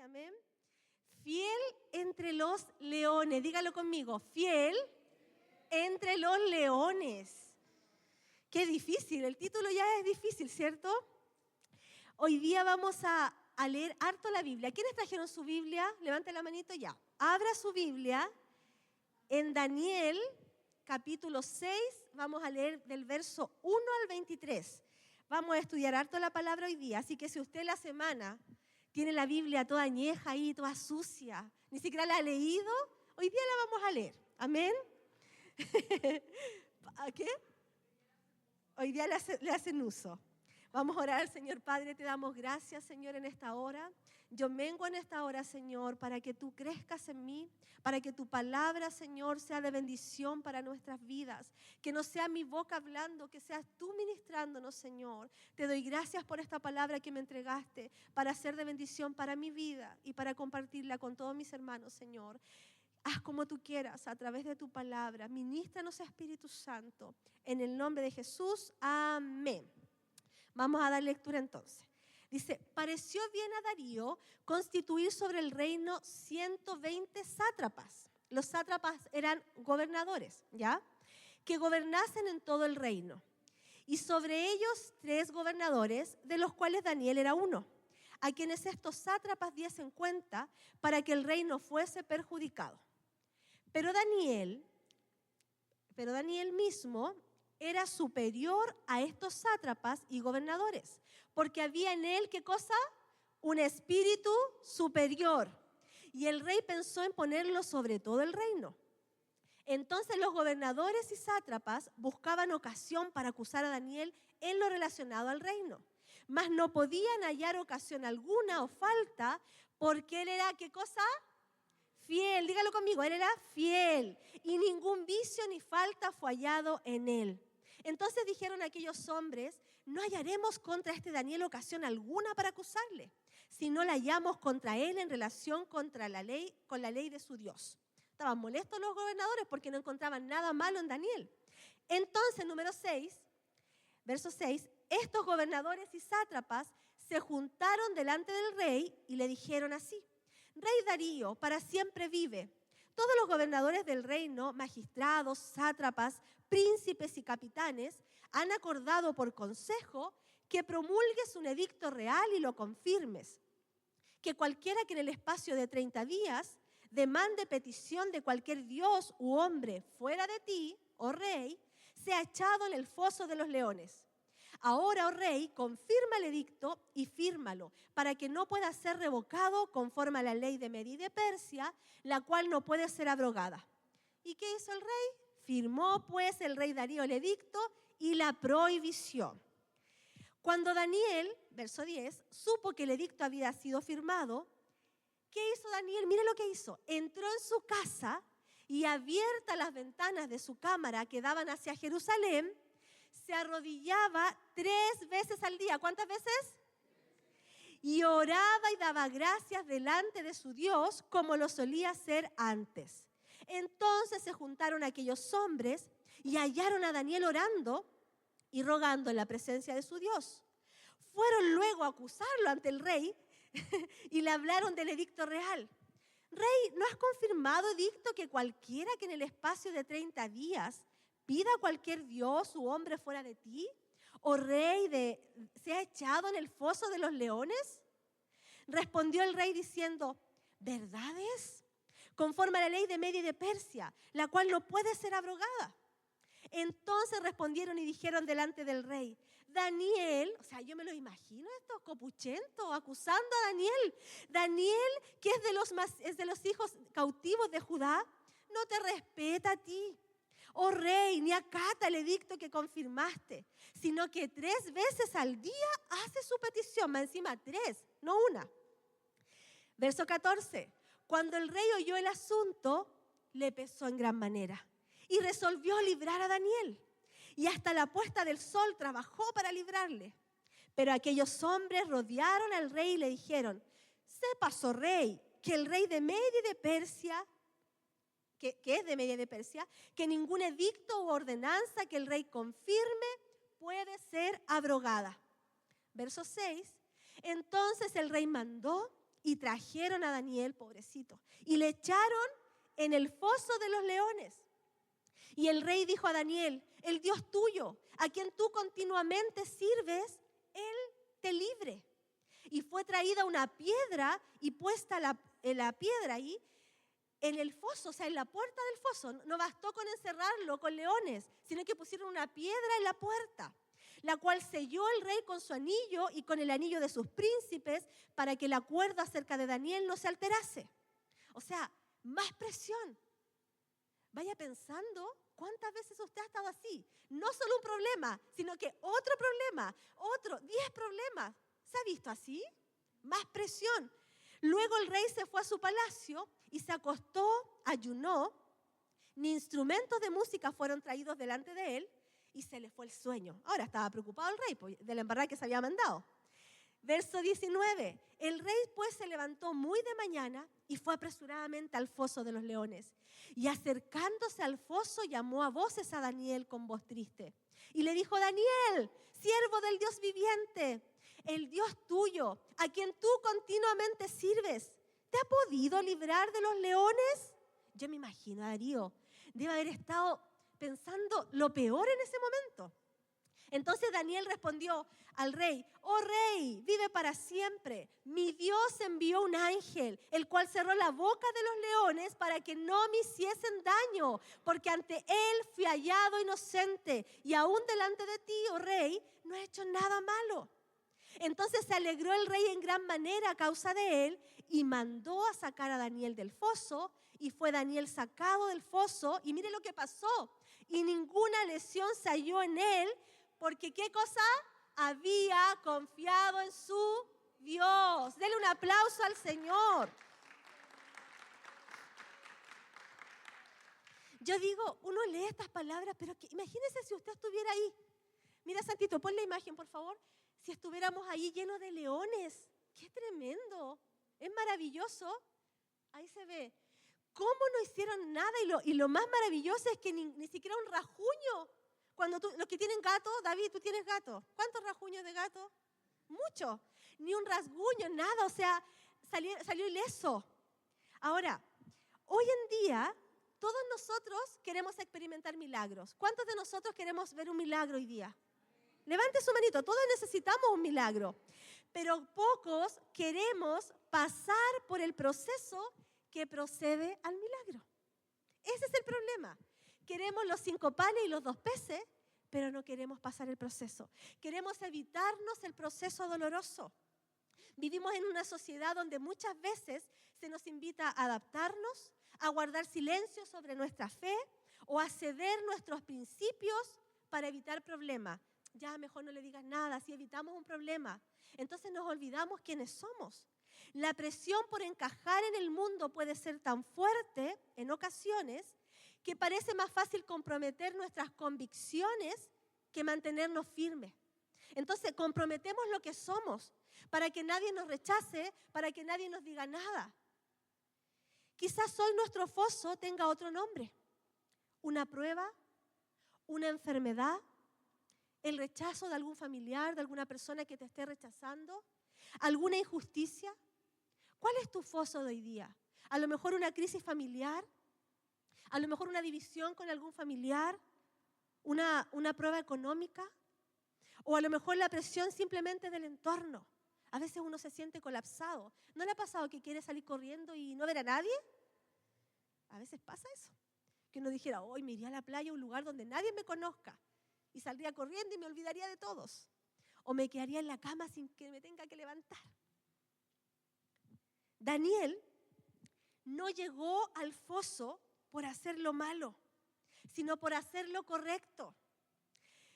amén. Fiel entre los leones, dígalo conmigo, fiel entre los leones. Qué difícil, el título ya es difícil, ¿cierto? Hoy día vamos a leer harto la Biblia. ¿Quiénes trajeron su Biblia? Levanten la manito ya. Abra su Biblia en Daniel, capítulo 6, vamos a leer del verso 1 al 23. Vamos a estudiar harto la palabra hoy día, así que si usted la semana tiene la Biblia toda añeja ahí, toda sucia, ni siquiera la ha leído, hoy día la vamos a leer. ¿Amén? ¿A qué? Hoy día le hacen uso. Vamos a orar, Señor Padre, te damos gracias, Señor, en esta hora. Yo vengo en esta hora, Señor, para que tú crezcas en mí, para que tu palabra, Señor, sea de bendición para nuestras vidas. Que no sea mi boca hablando, que seas tú ministrándonos, Señor. Te doy gracias por esta palabra que me entregaste para ser de bendición para mi vida y para compartirla con todos mis hermanos, Señor. Haz como tú quieras a través de tu palabra. Ministranos, Espíritu Santo. En el nombre de Jesús, amén. Vamos a dar lectura entonces. Dice, pareció bien a Darío constituir sobre el reino 120 sátrapas. Los sátrapas eran gobernadores, ¿ya? Que gobernasen en todo el reino. Y sobre ellos 3 gobernadores, de los cuales Daniel era uno, a quienes estos sátrapas diesen cuenta para que el reino fuese perjudicado. Pero Daniel mismo era superior a estos sátrapas y gobernadores, porque había en él, ¿qué cosa? Un espíritu superior. Y el rey pensó en ponerlo sobre todo el reino. Entonces los gobernadores y sátrapas buscaban ocasión para acusar a Daniel en lo relacionado al reino, mas no podían hallar ocasión alguna o falta, porque él era, ¿qué cosa? Fiel, dígalo conmigo, él era fiel, y ningún vicio ni falta fue hallado en él. Entonces dijeron aquellos hombres, no hallaremos contra este Daniel ocasión alguna para acusarle, si no la hallamos contra él en relación con la ley de su Dios. Estaban molestos los gobernadores porque no encontraban nada malo en Daniel. Entonces, número 6, verso 6, estos gobernadores y sátrapas se juntaron delante del rey y le dijeron así, Rey Darío, para siempre vive. Todos los gobernadores del reino, magistrados, sátrapas, príncipes y capitanes, han acordado por consejo que promulgues un edicto real y lo confirmes. Que cualquiera que en el espacio de 30 días demande petición de cualquier dios u hombre fuera de ti, oh rey, sea echado en el foso de los leones. Ahora, oh rey, confirma el edicto y fírmalo, para que no pueda ser revocado conforme a la ley de Media y de Persia, la cual no puede ser abrogada. ¿Y qué hizo el rey? Firmó pues el rey Darío el edicto y la prohibición. Cuando Daniel, verso 10, supo que el edicto había sido firmado, ¿qué hizo Daniel? Mire lo que hizo. Entró en su casa y abiertas las ventanas de su cámara que daban hacia Jerusalén, se arrodillaba 3 veces al día. ¿Cuántas veces? Y oraba y daba gracias delante de su Dios como lo solía hacer antes. Entonces se juntaron aquellos hombres y hallaron a Daniel orando y rogando en la presencia de su Dios. Fueron luego a acusarlo ante el rey y le hablaron del edicto real. Rey, ¿no has confirmado edicto que cualquiera que en el espacio de 30 días pida a cualquier dios u hombre fuera de ti? ¿O rey sea echado en el foso de los leones? Respondió el rey diciendo, ¿verdad es? Conforme a la ley de Media y de Persia, la cual no puede ser abrogada. Entonces respondieron y dijeron delante del rey, Daniel, o sea, yo me lo imagino estos copuchentos acusando a Daniel. Daniel, que es de los hijos cautivos de Judá, no te respeta a ti, oh rey, ni acata el edicto que confirmaste, sino que 3 veces al día hace su petición, más encima 3, no una. Verso 14, cuando el rey oyó el asunto, le pesó en gran manera y resolvió librar a Daniel. Y hasta la puesta del sol trabajó para librarle. Pero aquellos hombres rodearon al rey y le dijeron, sepas, oh rey, que el rey de Media y de Persia, que es de Media y de Persia, que ningún edicto u ordenanza que el rey confirme puede ser abrogada. Verso 6, entonces el rey mandó y trajeron a Daniel, pobrecito, y le echaron en el foso de los leones. Y el rey dijo a Daniel, el Dios tuyo, a quien tú continuamente sirves, Él te libre. Y fue traída una piedra y puesta la piedra ahí en el foso, o sea, en la puerta del foso. No bastó con encerrarlo con leones, sino que pusieron una piedra en la puerta, la cual selló el rey con su anillo y con el anillo de sus príncipes para que el acuerdo acerca de Daniel no se alterase. O sea, más presión. Vaya pensando cuántas veces usted ha estado así. No solo un problema, sino que otro problema, 10 problemas. ¿Se ha visto así? Más presión. Luego el rey se fue a su palacio y se acostó, ayunó. Ni instrumentos de música fueron traídos delante de él y se le fue el sueño. Ahora estaba preocupado el rey de la embarrada que se había mandado. Verso 19. El rey pues se levantó muy de mañana y fue apresuradamente al foso de los leones. Y acercándose al foso llamó a voces a Daniel con voz triste. Y le dijo, Daniel, siervo del Dios viviente, el Dios tuyo, a quien tú continuamente sirves, ¿te ha podido librar de los leones? Yo me imagino a Darío, debe haber estado pensando lo peor en ese momento. Entonces Daniel respondió al rey, oh rey, vive para siempre. Mi Dios envió un ángel, el cual cerró la boca de los leones para que no me hiciesen daño, porque ante él fui hallado inocente y aún delante de ti, oh rey, no he hecho nada malo. Entonces se alegró el rey en gran manera a causa de él y mandó a sacar a Daniel del foso, y fue Daniel sacado del foso y mire lo que pasó, y ninguna lesión se halló en él, porque ¿qué cosa? Había confiado en su Dios. Denle un aplauso al Señor. Yo digo, uno lee estas palabras, pero imagínese si usted estuviera ahí. Mira, Santito, pon la imagen, por favor. Si estuviéramos ahí llenos de leones. ¡Qué tremendo! Es maravilloso. Ahí se ve. ¿Cómo no hicieron nada? Y lo más maravilloso es que ni siquiera un rajuño. Cuando los que tienen gato, David, tú tienes gato. ¿Cuántos rajuños de gato? Muchos. Ni un rasguño, nada. O sea, salió ileso. Ahora, hoy en día, todos nosotros queremos experimentar milagros. ¿Cuántos de nosotros queremos ver un milagro hoy día? Levante su manito. Todos necesitamos un milagro. Pero pocos queremos pasar por el proceso que procede al milagro. Ese es el problema. Queremos los 5 panes y los 2 peces, pero no queremos pasar el proceso. Queremos evitarnos el proceso doloroso. Vivimos en una sociedad donde muchas veces se nos invita a adaptarnos, a guardar silencio sobre nuestra fe o a ceder nuestros principios para evitar problemas. Ya mejor no le digas nada, así evitamos un problema. Entonces nos olvidamos quiénes somos. La presión por encajar en el mundo puede ser tan fuerte en ocasiones que parece más fácil comprometer nuestras convicciones que mantenernos firmes. Entonces comprometemos lo que somos para que nadie nos rechace, para que nadie nos diga nada. Quizás hoy nuestro foso tenga otro nombre, una prueba, una enfermedad, el rechazo de algún familiar, de alguna persona que te esté rechazando, alguna injusticia. ¿Cuál es tu foso de hoy día? A lo mejor una crisis familiar, a lo mejor una división con algún familiar, una prueba económica, o a lo mejor la presión simplemente del entorno. A veces uno se siente colapsado. ¿No le ha pasado que quiere salir corriendo y no ver a nadie? A veces pasa eso. Que uno dijera, hoy me iría a la playa, a un lugar donde nadie me conozca, y saldría corriendo y me olvidaría de todos. O me quedaría en la cama sin que me tenga que levantar. Daniel no llegó al foso por hacer lo malo, sino por hacer lo correcto.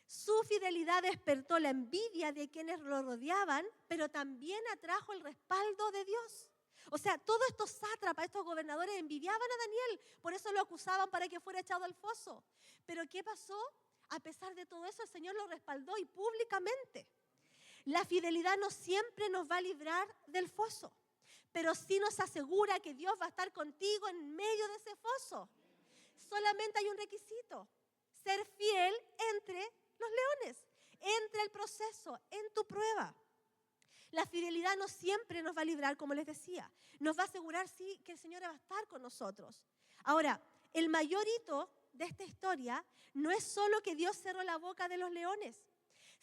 Su fidelidad despertó la envidia de quienes lo rodeaban, pero también atrajo el respaldo de Dios. O sea, todos estos sátrapas, estos gobernadores envidiaban a Daniel, por eso lo acusaban para que fuera echado al foso. Pero ¿qué pasó? A pesar de todo eso, el Señor lo respaldó y públicamente. La fidelidad no siempre nos va a librar del foso, pero sí nos asegura que Dios va a estar contigo en medio de ese foso. Solamente hay un requisito: ser fiel entre los leones, entre el proceso, en tu prueba. La fidelidad no siempre nos va a librar, como les decía. Nos va a asegurar, sí, que el Señor va a estar con nosotros. Ahora, el mayor hito de esta historia no es solo que Dios cerró la boca de los leones,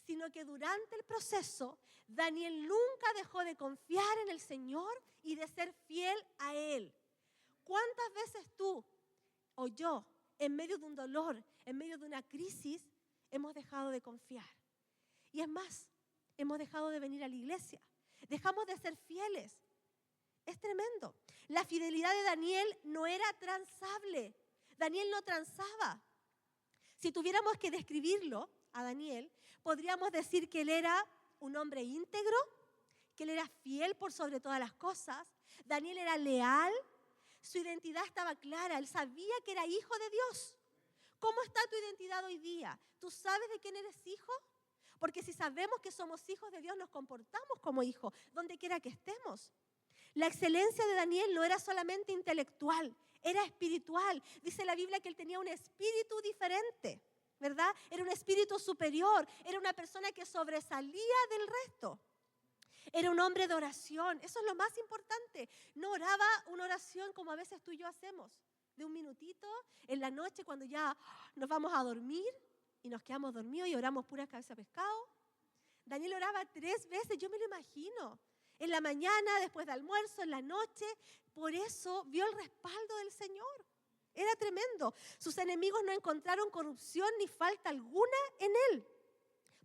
sino que durante el proceso, Daniel nunca dejó de confiar en el Señor y de ser fiel a Él. ¿Cuántas veces tú o yo, en medio de un dolor, en medio de una crisis, hemos dejado de confiar? Y es más, hemos dejado de venir a la iglesia. Dejamos de ser fieles. Es tremendo. La fidelidad de Daniel no era transable. Daniel no transaba. Si tuviéramos que describirlo a Daniel, podríamos decir que él era un hombre íntegro, que él era fiel por sobre todas las cosas. Daniel era leal, su identidad estaba clara, él sabía que era hijo de Dios. ¿Cómo está tu identidad hoy día? ¿Tú sabes de quién eres hijo? Porque si sabemos que somos hijos de Dios, nos comportamos como hijos, donde quiera que estemos. La excelencia de Daniel no era solamente intelectual, era espiritual. Dice la Biblia que él tenía un espíritu diferente, ¿verdad? Era un espíritu superior, era una persona que sobresalía del resto. Era un hombre de oración, eso es lo más importante. No oraba una oración como a veces tú y yo hacemos, de un minutito en la noche cuando ya nos vamos a dormir y nos quedamos dormidos y oramos pura cabeza de pescado. Daniel oraba 3 veces, yo me lo imagino. En la mañana, después de almuerzo, en la noche. Por eso vio el respaldo del Señor. Era tremendo. Sus enemigos no encontraron corrupción ni falta alguna en él.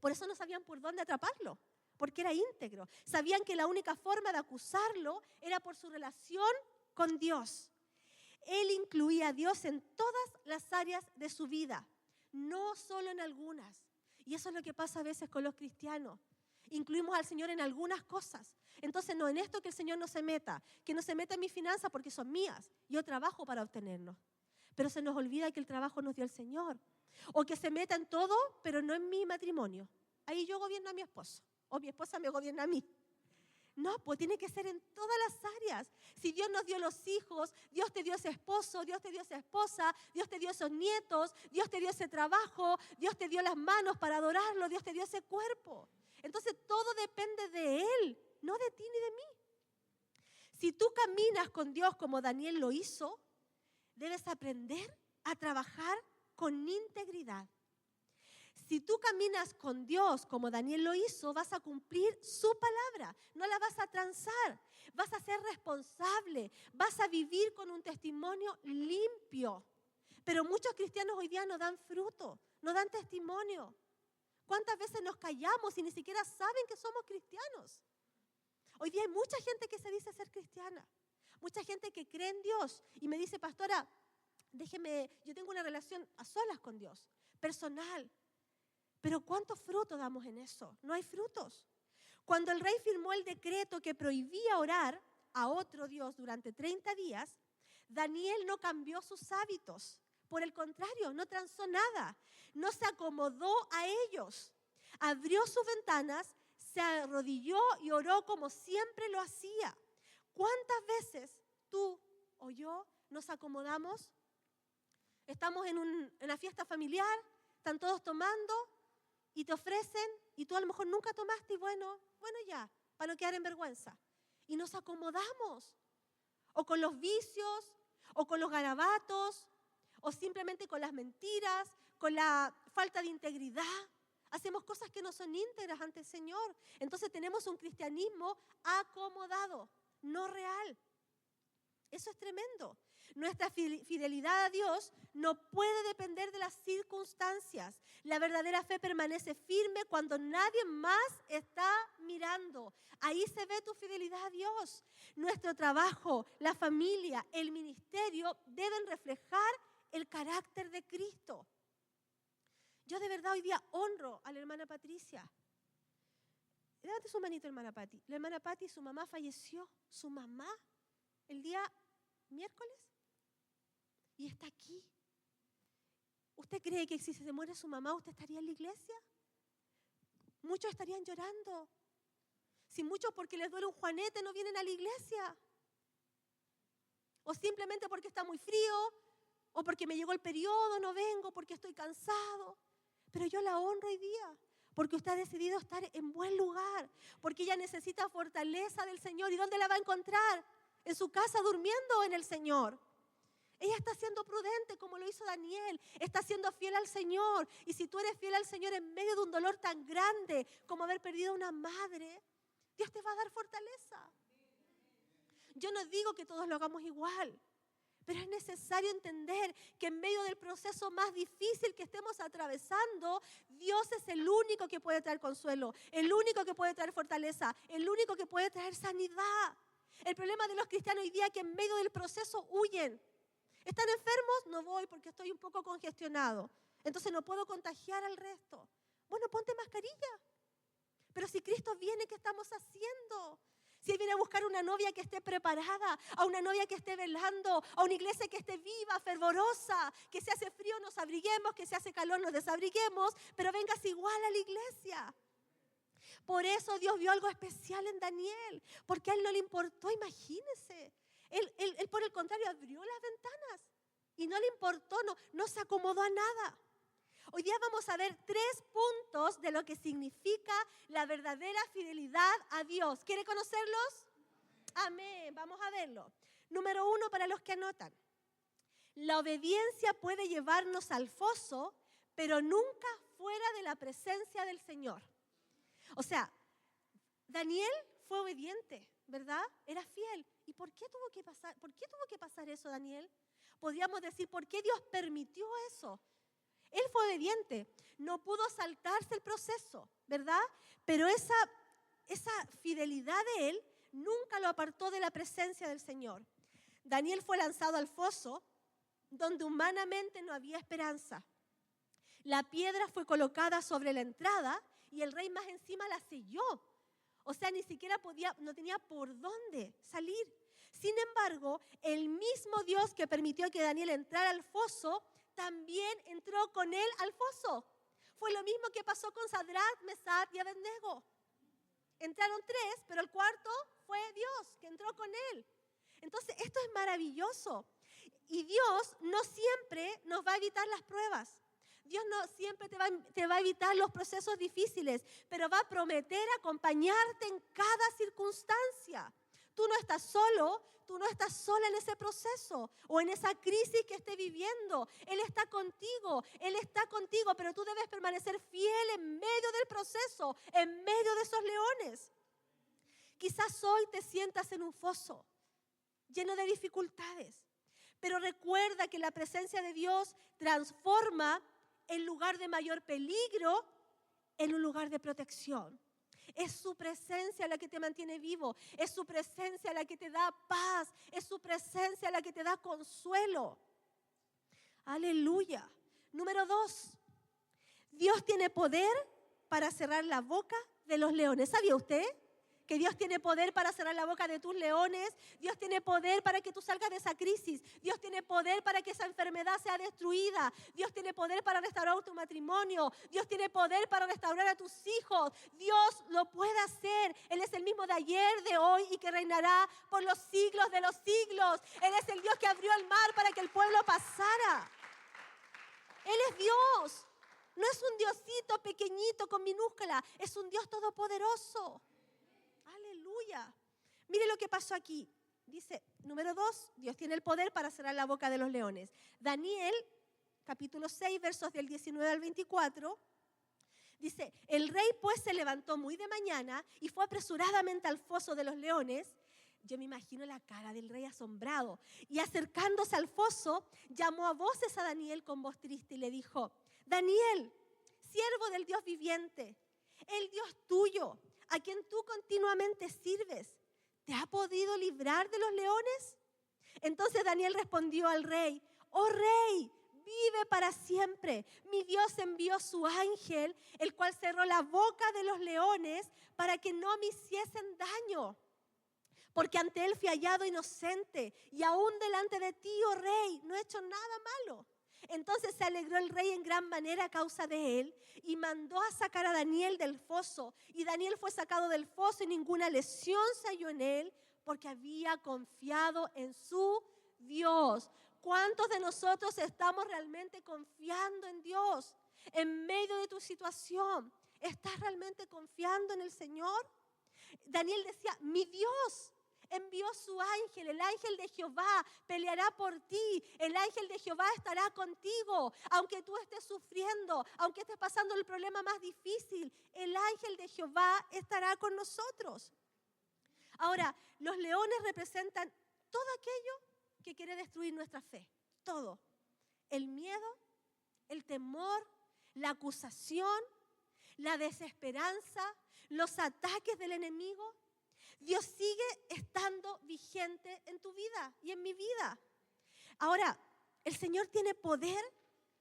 Por eso no sabían por dónde atraparlo, porque era íntegro. Sabían que la única forma de acusarlo era por su relación con Dios. Él incluía a Dios en todas las áreas de su vida, no solo en algunas. Y eso es lo que pasa a veces con los cristianos. Incluimos al Señor en algunas cosas. Entonces no en esto que el Señor no se meta, que no se meta en mis finanzas porque son mías. Yo trabajo para obtenerlos. Pero se nos olvida que el trabajo nos dio el Señor. O que se meta en todo, pero no en mi matrimonio. Ahí yo gobierno a mi esposo, o mi esposa me gobierna a mí. No, pues tiene que ser en todas las áreas. Si Dios nos dio los hijos, Dios te dio ese esposo, Dios te dio esa esposa, Dios te dio esos nietos, Dios te dio ese trabajo, Dios te dio las manos para adorarlo, Dios te dio ese cuerpo. Entonces todo depende de Él, no de ti ni de mí. Si tú caminas con Dios como Daniel lo hizo, debes aprender a trabajar con integridad. Si tú caminas con Dios como Daniel lo hizo, vas a cumplir su palabra, no la vas a transar, vas a ser responsable, vas a vivir con un testimonio limpio. Pero muchos cristianos hoy día no dan fruto, no dan testimonio. ¿Cuántas veces nos callamos y ni siquiera saben que somos cristianos? Hoy día hay mucha gente que se dice ser cristiana, mucha gente que cree en Dios y me dice, pastora, déjeme, yo tengo una relación a solas con Dios, personal. Pero ¿cuántos frutos damos en eso? No hay frutos. Cuando el rey firmó el decreto que prohibía orar a otro Dios durante 30 días, Daniel no cambió sus hábitos. Por el contrario, no transó nada. No se acomodó a ellos. Abrió sus ventanas, se arrodilló y oró como siempre lo hacía. ¿Cuántas veces tú o yo nos acomodamos? Estamos en una fiesta familiar, están todos tomando, y te ofrecen, y tú a lo mejor nunca tomaste, y bueno ya, para no quedar en vergüenza. Y nos acomodamos, o con los vicios, o con los garabatos, o simplemente con las mentiras, con la falta de integridad. Hacemos cosas que no son íntegras ante el Señor. Entonces tenemos un cristianismo acomodado, no real. Eso es tremendo. Nuestra fidelidad a Dios no puede depender de las circunstancias. La verdadera fe permanece firme cuando nadie más está mirando. Ahí se ve tu fidelidad a Dios. Nuestro trabajo, la familia, el ministerio deben reflejar el carácter de Cristo. Yo de verdad hoy día honro a la hermana Patricia. Levante su manito, hermana Pati. La hermana Pati, su mamá falleció. Su mamá, el día miércoles, y está aquí. ¿Usted cree que si se muere su mamá, usted estaría en la iglesia? Muchos estarían llorando. Si muchos porque les duele un juanete no vienen a la iglesia. O simplemente porque está muy frío, o porque me llegó el periodo, no vengo porque estoy cansado. Pero yo la honro hoy día, porque usted ha decidido estar en buen lugar, porque ella necesita fortaleza del Señor. ¿Y dónde la va a encontrar? En su casa durmiendo en el Señor. Ella está siendo prudente como lo hizo Daniel, está siendo fiel al Señor. Y si tú eres fiel al Señor en medio de un dolor tan grande como haber perdido a una madre, Dios te va a dar fortaleza. Yo no digo que todos lo hagamos igual, pero es necesario entender que en medio del proceso más difícil que estemos atravesando, Dios es el único que puede traer consuelo, el único que puede traer fortaleza, el único que puede traer sanidad. El problema de los cristianos hoy día es que en medio del proceso huyen. ¿Están enfermos? No voy porque estoy un poco congestionado. Entonces no puedo contagiar al resto. Bueno, ponte mascarilla. Pero si Cristo viene, ¿qué estamos haciendo? Si Él viene a buscar una novia que esté preparada, a una novia que esté velando, a una iglesia que esté viva, fervorosa, que si hace frío nos abriguemos, que si hace calor nos desabriguemos, pero vengas igual a la iglesia. Por eso Dios vio algo especial en Daniel, porque a Él no le importó, imagínense. Él por el contrario abrió las ventanas y no le importó, no se acomodó a nada. Hoy día vamos a ver 3 puntos de lo que significa la verdadera fidelidad a Dios. ¿Quiere conocerlos? Amén. Vamos a verlo. Número 1, para los que anotan. La obediencia puede llevarnos al foso, pero nunca fuera de la presencia del Señor. O sea, Daniel fue obediente, ¿verdad? Era fiel. ¿Y por qué tuvo que pasar? ¿Por qué tuvo que pasar eso, Daniel? Podríamos decir, ¿por qué Dios permitió eso? Él fue obediente, no pudo saltarse el proceso, ¿verdad? Pero esa fidelidad de él nunca lo apartó de la presencia del Señor. Daniel fue lanzado al foso donde humanamente no había esperanza. La piedra fue colocada sobre la entrada y el rey más encima la selló. O sea, ni siquiera no tenía por dónde salir. Sin embargo, el mismo Dios que permitió que Daniel entrara al foso, también entró con él al foso. Fue lo mismo que pasó con Sadrach, Mesach y Abednego. Entraron 3, pero el cuarto fue Dios, que entró con él. Entonces, esto es maravilloso. Y Dios no siempre nos va a evitar las pruebas. Dios no siempre te va a evitar los procesos difíciles, pero va a prometer acompañarte en cada circunstancia. Tú no estás solo, tú no estás sola en ese proceso o en esa crisis que estés viviendo. Él está contigo, pero tú debes permanecer fiel en medio del proceso, en medio de esos leones. Quizás hoy te sientas en un foso lleno de dificultades, pero recuerda que la presencia de Dios transforma el lugar de mayor peligro en un lugar de protección. Es su presencia la que te mantiene vivo, es su presencia la que te da paz, es su presencia la que te da consuelo. Aleluya. Número 2, Dios tiene poder para cerrar la boca de los leones. ¿Sabía usted que Dios tiene poder para cerrar la boca de tus leones? Dios tiene poder para que tú salgas de esa crisis. Dios tiene poder para que esa enfermedad sea destruida. Dios tiene poder para restaurar tu matrimonio. Dios tiene poder para restaurar a tus hijos. Dios lo puede hacer. Él es el mismo de ayer, de hoy y que reinará por los siglos de los siglos. Él es el Dios que abrió el mar para que el pueblo pasara. Él es Dios. No es un Diosito pequeñito con minúscula. Es un Dios todopoderoso. Aleluya. Mire lo que pasó aquí. Dice, número 2, Dios tiene el poder para cerrar la boca de los leones. Daniel, capítulo 6, versos del 19 al 24, dice, el rey pues se levantó muy de mañana y fue apresuradamente al foso de los leones. Yo me imagino la cara del rey asombrado. Y acercándose al foso, llamó a voces a Daniel con voz triste y le dijo, Daniel, siervo del Dios viviente, el Dios tuyo, a quien tú continuamente sirves, ¿te ha podido librar de los leones? Entonces Daniel respondió al rey, oh rey, vive para siempre. Mi Dios envió su ángel, el cual cerró la boca de los leones para que no me hiciesen daño. Porque ante él fui hallado inocente y aún delante de ti, oh rey, no he hecho nada malo. Entonces se alegró el rey en gran manera a causa de él y mandó a sacar a Daniel del foso. Y Daniel fue sacado del foso y ninguna lesión se halló en él porque había confiado en su Dios. ¿Cuántos de nosotros estamos realmente confiando en Dios en medio de tu situación? ¿Estás realmente confiando en el Señor? Daniel decía, mi Dios envió su ángel, el ángel de Jehová peleará por ti, el ángel de Jehová estará contigo, aunque tú estés sufriendo, aunque estés pasando el problema más difícil, el ángel de Jehová estará con nosotros. Ahora, los leones representan todo aquello que quiere destruir nuestra fe, todo. El miedo, el temor, la acusación, la desesperanza, los ataques del enemigo. Dios sigue estando vigente en tu vida y en mi vida. Ahora, el Señor tiene poder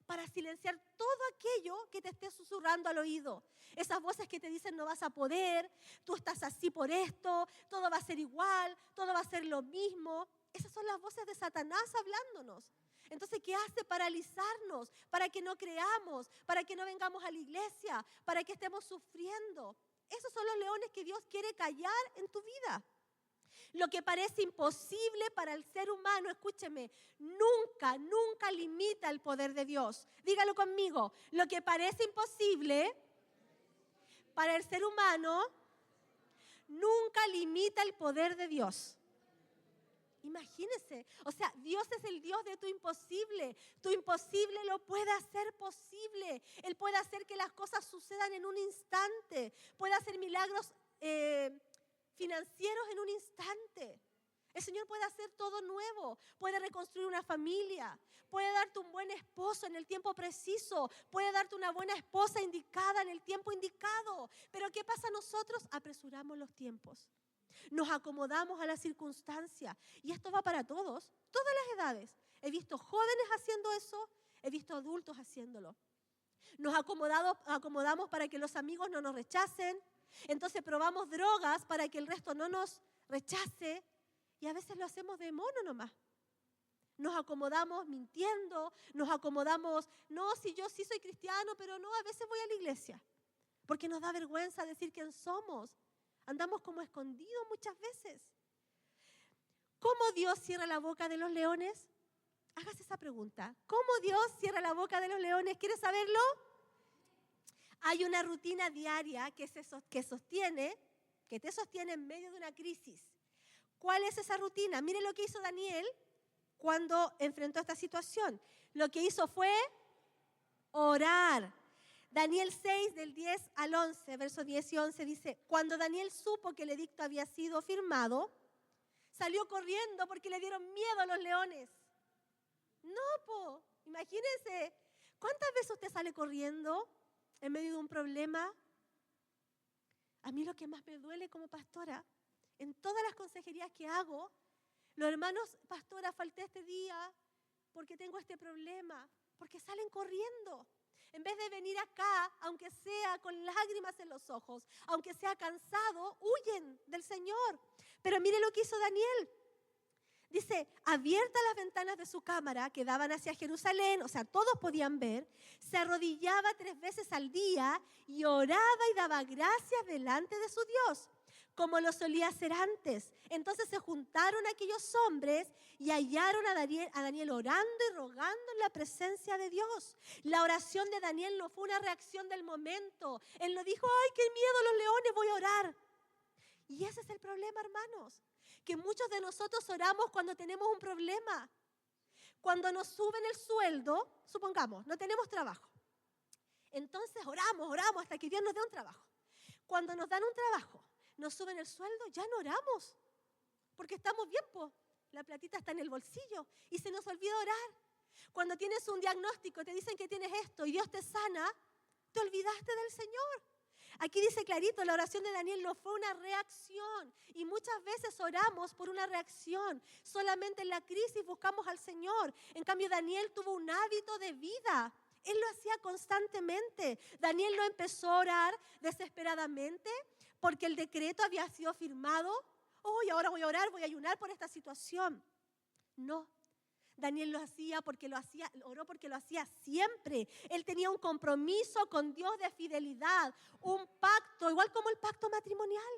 para silenciar todo aquello que te esté susurrando al oído. Esas voces que te dicen no vas a poder, tú estás así por esto, todo va a ser igual, todo va a ser lo mismo. Esas son las voces de Satanás hablándonos. Entonces, ¿qué hace? Paralizarnos, para que no creamos, para que no vengamos a la iglesia, para que estemos sufriendo. Esos son los leones que Dios quiere callar en tu vida. Lo que parece imposible para el ser humano, escúcheme, nunca limita el poder de Dios. Dígalo conmigo, lo que parece imposible para el ser humano, nunca limita el poder de Dios. Imagínese, o sea, Dios es el Dios de tu imposible lo puede hacer posible. Él puede hacer que las cosas sucedan en un instante, puede hacer milagros financieros en un instante. El Señor puede hacer todo nuevo, puede reconstruir una familia, puede darte un buen esposo en el tiempo preciso, puede darte una buena esposa indicada en el tiempo indicado. Pero ¿qué pasa? Nosotros apresuramos los tiempos. Nos acomodamos a la circunstancia. Y esto va para todos, todas las edades. He visto jóvenes haciendo eso, he visto adultos haciéndolo. Nos acomodamos para que los amigos no nos rechacen. Entonces probamos drogas para que el resto no nos rechace. Y a veces lo hacemos de mono nomás. Nos acomodamos mintiendo, nos acomodamos, no, si yo sí soy cristiano, pero no, a veces voy a la iglesia. Porque nos da vergüenza decir quién somos. Andamos como escondidos muchas veces. ¿Cómo Dios cierra la boca de los leones? Hágase esa pregunta. ¿Cómo Dios cierra la boca de los leones? ¿Quieres saberlo? Hay una rutina diaria que te sostiene en medio de una crisis. ¿Cuál es esa rutina? Mire lo que hizo Daniel cuando enfrentó esta situación. Lo que hizo fue orar. Daniel 6, del 10 al 11, versos 10 y 11 dice, cuando Daniel supo que el edicto había sido firmado, salió corriendo porque le dieron miedo a los leones. Imagínense, ¿cuántas veces usted sale corriendo en medio de un problema? A mí lo que más me duele como pastora, en todas las consejerías que hago, los hermanos, pastora, falté este día porque tengo este problema, porque salen corriendo. En vez de venir acá, aunque sea con lágrimas en los ojos, aunque sea cansado, huyen del Señor. Pero mire lo que hizo Daniel. Dice, abiertas las ventanas de su cámara que daban hacia Jerusalén, o sea, todos podían ver, se arrodillaba 3 veces al día y oraba y daba gracias delante de su Dios, como lo solía hacer antes. Entonces se juntaron aquellos hombres y hallaron a Daniel orando y rogando en la presencia de Dios. La oración de Daniel no fue una reacción del momento. Él no dijo, ¡ay, qué miedo los leones, voy a orar! Y ese es el problema, hermanos, que muchos de nosotros oramos cuando tenemos un problema. Cuando nos suben el sueldo, supongamos, no tenemos trabajo. Entonces oramos hasta que Dios nos dé un trabajo. Cuando nos dan un trabajo, nos suben el sueldo, ya no oramos, porque estamos bien, la platita está en el bolsillo y se nos olvida orar. Cuando tienes un diagnóstico, te dicen que tienes esto y Dios te sana, te olvidaste del Señor. Aquí dice clarito, la oración de Daniel no fue una reacción y muchas veces oramos por una reacción. Solamente en la crisis buscamos al Señor. En cambio, Daniel tuvo un hábito de vida. Él lo hacía constantemente. Daniel no empezó a orar desesperadamente porque el decreto había sido firmado. Y ahora voy a orar, voy a ayunar por esta situación. No. Daniel oró porque lo hacía siempre. Él tenía un compromiso con Dios de fidelidad, un pacto, igual como el pacto matrimonial.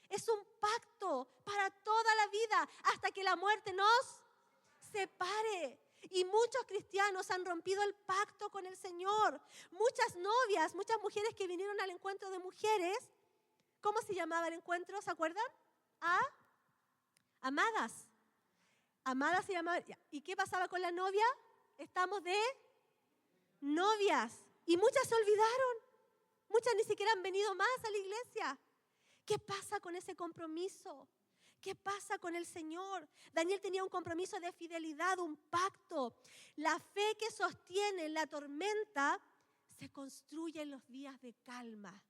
Es un pacto para toda la vida, hasta que la muerte nos separe. Y muchos cristianos han rompido el pacto con el Señor. Muchas novias, muchas mujeres que vinieron al encuentro de mujeres, ¿cómo se llamaba el encuentro? ¿Se acuerdan? Amadas. Amadas se llamaba. ¿Y qué pasaba con la novia? Estamos de novias. Y muchas se olvidaron. Muchas ni siquiera han venido más a la iglesia. ¿Qué pasa con ese compromiso? ¿Qué pasa con el Señor? Daniel tenía un compromiso de fidelidad, un pacto. La fe que sostiene en la tormenta se construye en los días de calma.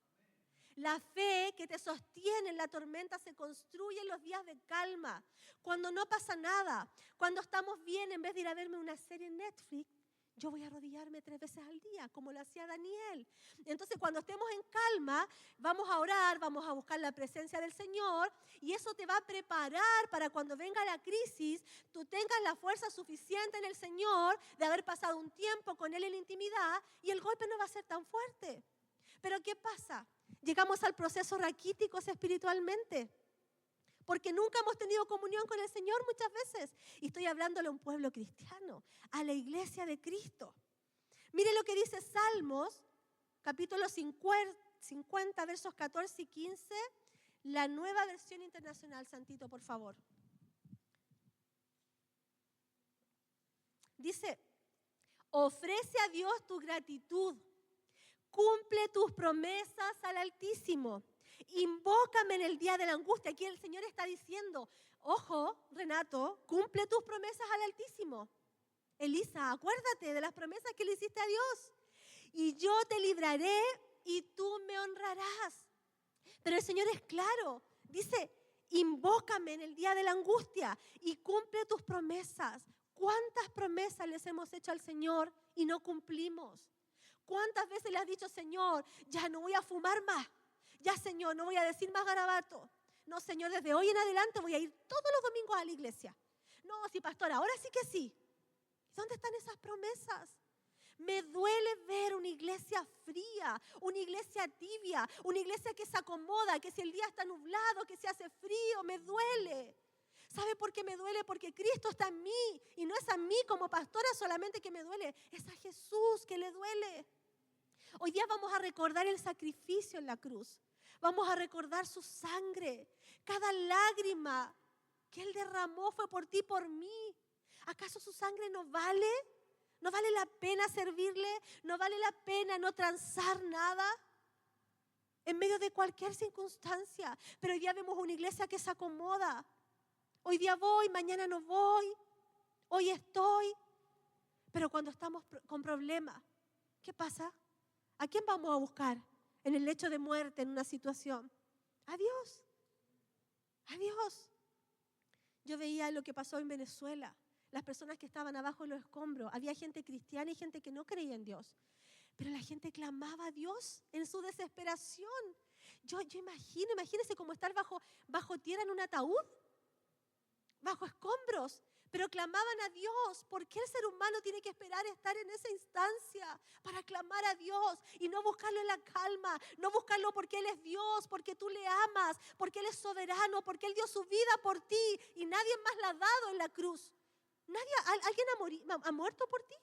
La fe que te sostiene en la tormenta se construye en los días de calma. Cuando no pasa nada, cuando estamos bien, en vez de ir a verme una serie en Netflix, yo voy a arrodillarme 3 veces al día, como lo hacía Daniel. Entonces, cuando estemos en calma, vamos a orar, vamos a buscar la presencia del Señor, y eso te va a preparar para cuando venga la crisis, tú tengas la fuerza suficiente en el Señor de haber pasado un tiempo con Él en intimidad, y el golpe no va a ser tan fuerte. Pero ¿qué pasa? Llegamos al proceso raquítico espiritualmente, porque nunca hemos tenido comunión con el Señor muchas veces. Y estoy hablándole a un pueblo cristiano, a la iglesia de Cristo. Mire lo que dice Salmos, capítulo 50, versos 14 y 15, la Nueva Versión Internacional. Santito, por favor. Dice, ofrece a Dios tu gratitud, cumple tus promesas al Altísimo. Invócame en el día de la angustia. Aquí el Señor está diciendo, ojo, Renato, cumple tus promesas al Altísimo. Elisa, acuérdate de las promesas que le hiciste a Dios. Y yo te libraré y tú me honrarás. Pero el Señor es claro, dice, invócame en el día de la angustia y cumple tus promesas. ¿Cuántas promesas les hemos hecho al Señor y no cumplimos? ¿Cuántas veces le has dicho, Señor, ya no voy a fumar más? Ya, Señor, no voy a decir más garabato. No, Señor, desde hoy en adelante voy a ir todos los domingos a la iglesia. No, sí, pastora, ahora sí que sí. ¿Dónde están esas promesas? Me duele ver una iglesia fría, una iglesia tibia, una iglesia que se acomoda, que si el día está nublado, que si hace frío, me duele. ¿Sabe por qué me duele? Porque Cristo está en mí y no es a mí como pastora solamente que me duele, es a Jesús que le duele. Hoy día vamos a recordar el sacrificio en la cruz. Vamos a recordar su sangre. Cada lágrima que Él derramó fue por ti y por mí. ¿Acaso su sangre no vale? ¿No vale la pena servirle? ¿No vale la pena no transar nada? En medio de cualquier circunstancia. Pero hoy día vemos una iglesia que se acomoda. Hoy día voy, mañana no voy. Hoy estoy. Pero cuando estamos con problemas, ¿qué pasa? ¿A quién vamos a buscar en el lecho de muerte en una situación? A Dios. A Dios. Yo veía lo que pasó en Venezuela. Las personas que estaban abajo en los escombros. Había gente cristiana y gente que no creía en Dios. Pero la gente clamaba a Dios en su desesperación. Yo imagínense como estar bajo tierra en un ataúd, bajo escombros. Pero clamaban a Dios. ¿Por qué el ser humano tiene que esperar estar en esa instancia para clamar a Dios y no buscarlo en la calma? No buscarlo porque Él es Dios, porque tú le amas, porque Él es soberano, porque Él dio su vida por ti y nadie más la ha dado en la cruz. ¿Alguien ha muerto por ti?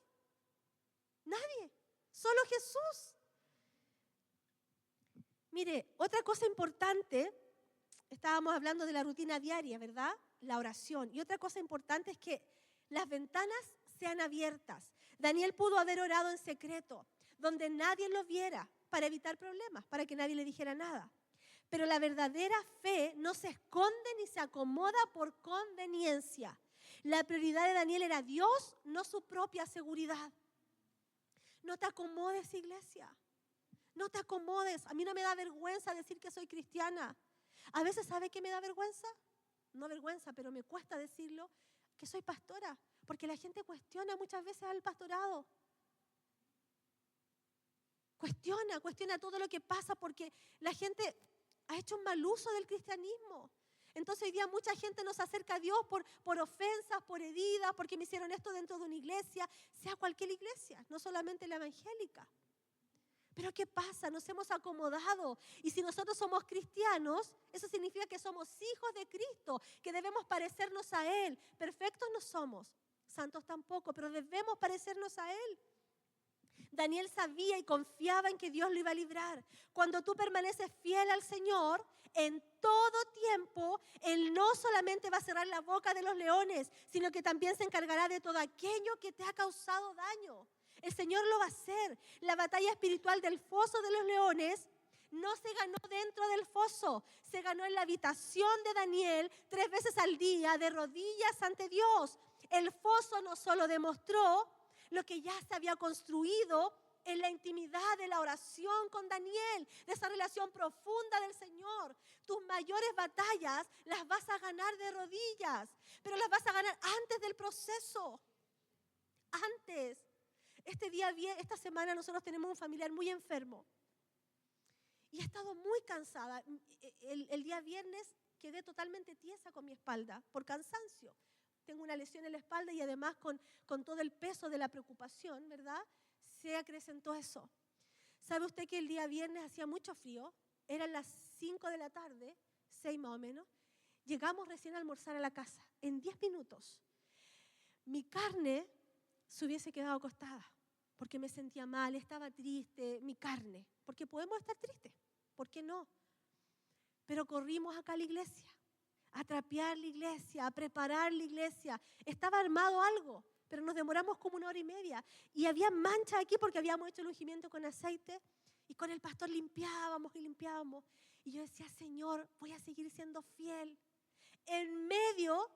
Nadie. Solo Jesús. Mire, otra cosa importante, estábamos hablando de la rutina diaria, ¿verdad? La oración. Y otra cosa importante es que las ventanas sean abiertas. Daniel pudo haber orado en secreto, donde nadie lo viera, para evitar problemas, para que nadie le dijera nada. Pero la verdadera fe no se esconde ni se acomoda por conveniencia. La prioridad de Daniel era Dios, no su propia seguridad. No te acomodes, iglesia. No te acomodes. A mí no me da vergüenza decir que soy cristiana. A veces, ¿sabe qué me da vergüenza? No vergüenza, pero me cuesta decirlo, que soy pastora. Porque la gente cuestiona muchas veces al pastorado. Cuestiona todo lo que pasa porque la gente ha hecho un mal uso del cristianismo. Entonces hoy día mucha gente nos acerca a Dios por ofensas, por heridas, porque me hicieron esto dentro de una iglesia, sea cualquier iglesia, no solamente la evangélica. Pero ¿qué pasa? Nos hemos acomodado. Y si nosotros somos cristianos, eso significa que somos hijos de Cristo, que debemos parecernos a Él. Perfectos no somos. santos tampoco, pero debemos parecernos a Él. Daniel sabía y confiaba en que Dios lo iba a librar. Cuando tú permaneces fiel al Señor, en todo tiempo, Él no solamente va a cerrar la boca de los leones, sino que también se encargará de todo aquello que te ha causado daño. El Señor lo va a hacer. La batalla espiritual del foso de los leones no se ganó dentro del foso, se ganó en la habitación de Daniel 3 veces al día, de rodillas ante Dios. El foso no solo demostró lo que ya se había construido en la intimidad de la oración con Daniel, de esa relación profunda del Señor. Tus mayores batallas las vas a ganar de rodillas, pero las vas a ganar antes del proceso. Antes. Esta semana nosotros tenemos un familiar muy enfermo y he estado muy cansada. El día viernes quedé totalmente tiesa con mi espalda por cansancio. Tengo una lesión en la espalda y además con todo el peso de la preocupación, ¿verdad? Se acrecentó eso. ¿Sabe usted que el día viernes hacía mucho frío? Eran las 5 de la tarde, 6 más o menos. Llegamos recién a almorzar a la casa. En 10 minutos, mi carne se hubiese quedado acostada porque me sentía mal, estaba triste, mi carne. Porque podemos estar tristes, ¿por qué no? Pero corrimos acá a la iglesia, a trapear la iglesia, a preparar la iglesia. Estaba armado algo, pero nos demoramos como 1 hora y media. Y había manchas aquí porque habíamos hecho el ungimiento con aceite y con el pastor limpiábamos y limpiábamos. Y yo decía, Señor, voy a seguir siendo fiel en medio